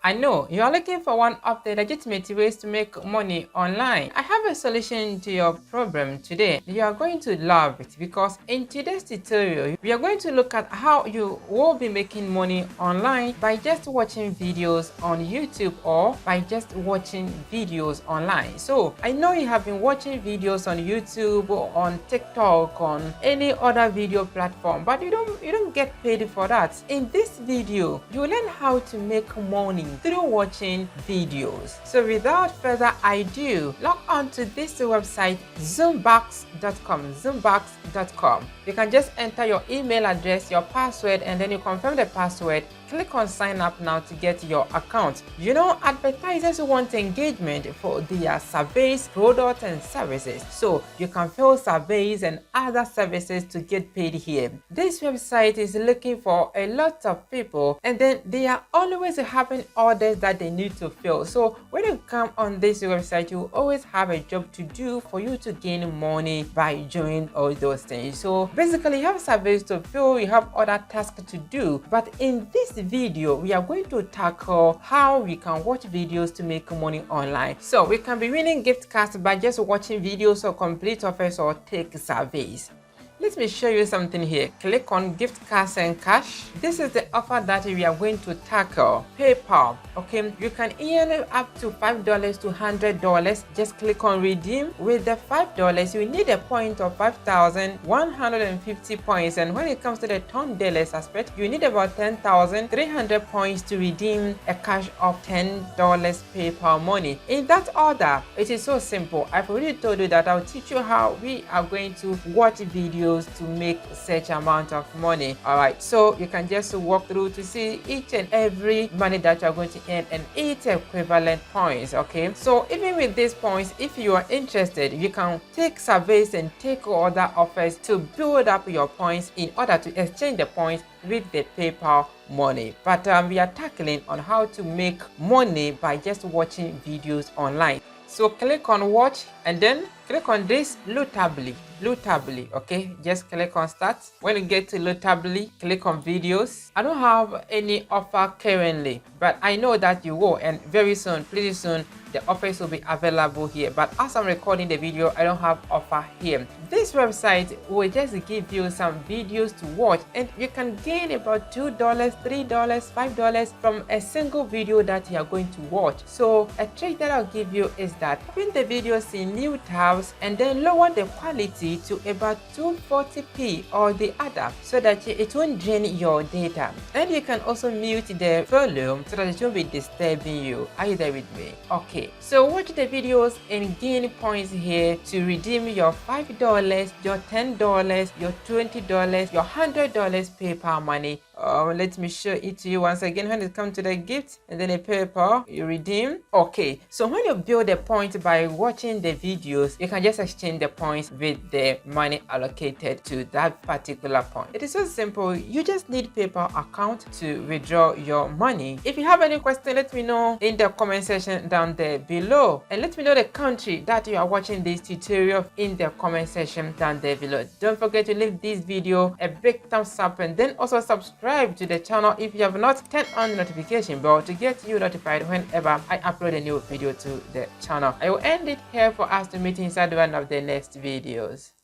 I know you are looking for one of the legitimate ways to make money online. I have a solution to your problem today. You are going to love it because in today's tutorial, we are going to look at how you will be making money online by just watching videos on YouTube or by just watching videos online. So I know you have been watching videos on YouTube or on TikTok, on any other video platform, but you don't get paid for that. In this video, you will learn how to make money through watching videos. So without further ado, log on to this website zoombox.com. You can just enter your email address, your password, and then you confirm the password. Click on sign up now to get your account. You know, advertisers want engagement for their surveys, products, and services. So you can fill surveys and other services to get paid here. This website is looking for a lot of people, and then they are always having orders that they need to fill. So when you come on this website, you always have a job to do for you to gain money by doing all those things. So basically, you have surveys to fill, you have other tasks to do. But in this video, we are going to tackle how we can watch videos to make money online. So we can be winning gift cards by just watching videos or complete offers or take surveys. Let me show you something here. Click on gift cards and cash. This is the offer that we are going to tackle. PayPal. Okay, you can earn up to $5 to $100. Just click on redeem. With the $5, you need a point of 5,150 points, and when it comes to the $10 aspect, you need about 10,300 points to redeem a cash of $10 PayPal money. In that order, it is so simple. I've already told you that I'll teach you how we are going to watch videos to make such amount of money. All right, so you can just walk through to see each and every money that you are going to earn and each equivalent points. Okay, so even with these points, if you are interested, you can take surveys and take other offers to build up your points in order to exchange the points with the PayPal money. But we are tackling on how to make money by just watching videos online. So click on watch and then click on this Lootably. Okay, just click on start. When you get to Lootably, click on videos. I don't have any offer currently, but I know that you will, and very soon, pretty soon, the offers will be available here. But as I'm recording the video, I don't have offer here. This website will just give you some videos to watch, and you can gain about $2, $3, $5 from a single video that you are going to watch. So a trick that I'll give you is that open the videos in new tabs and then lower the quality to about 240p or the other, so that it won't drain your data. And you can also mute the volume so that it won't be disturbing you. Are you there with me? Okay, so watch the videos and gain points here to redeem your $5, your $10, your $20, your $100 PayPal money. Let me show it to you once again. When it comes to the gift and then a PayPal, you redeem. Okay, so when you build a point by watching the videos, you can just exchange the points with the money allocated to that particular point. It is so simple. You just need PayPal account to withdraw your money. If you have any question, let me know in the comment section down there below, and let me know the country that you are watching this tutorial in the comment section down there below. Don't forget to leave this video a big thumbs up, and then also subscribe to the channel if you have not. Turn on the notification bell to get you notified whenever I upload a new video to the channel. I will end it here for us to meet inside one of the next videos.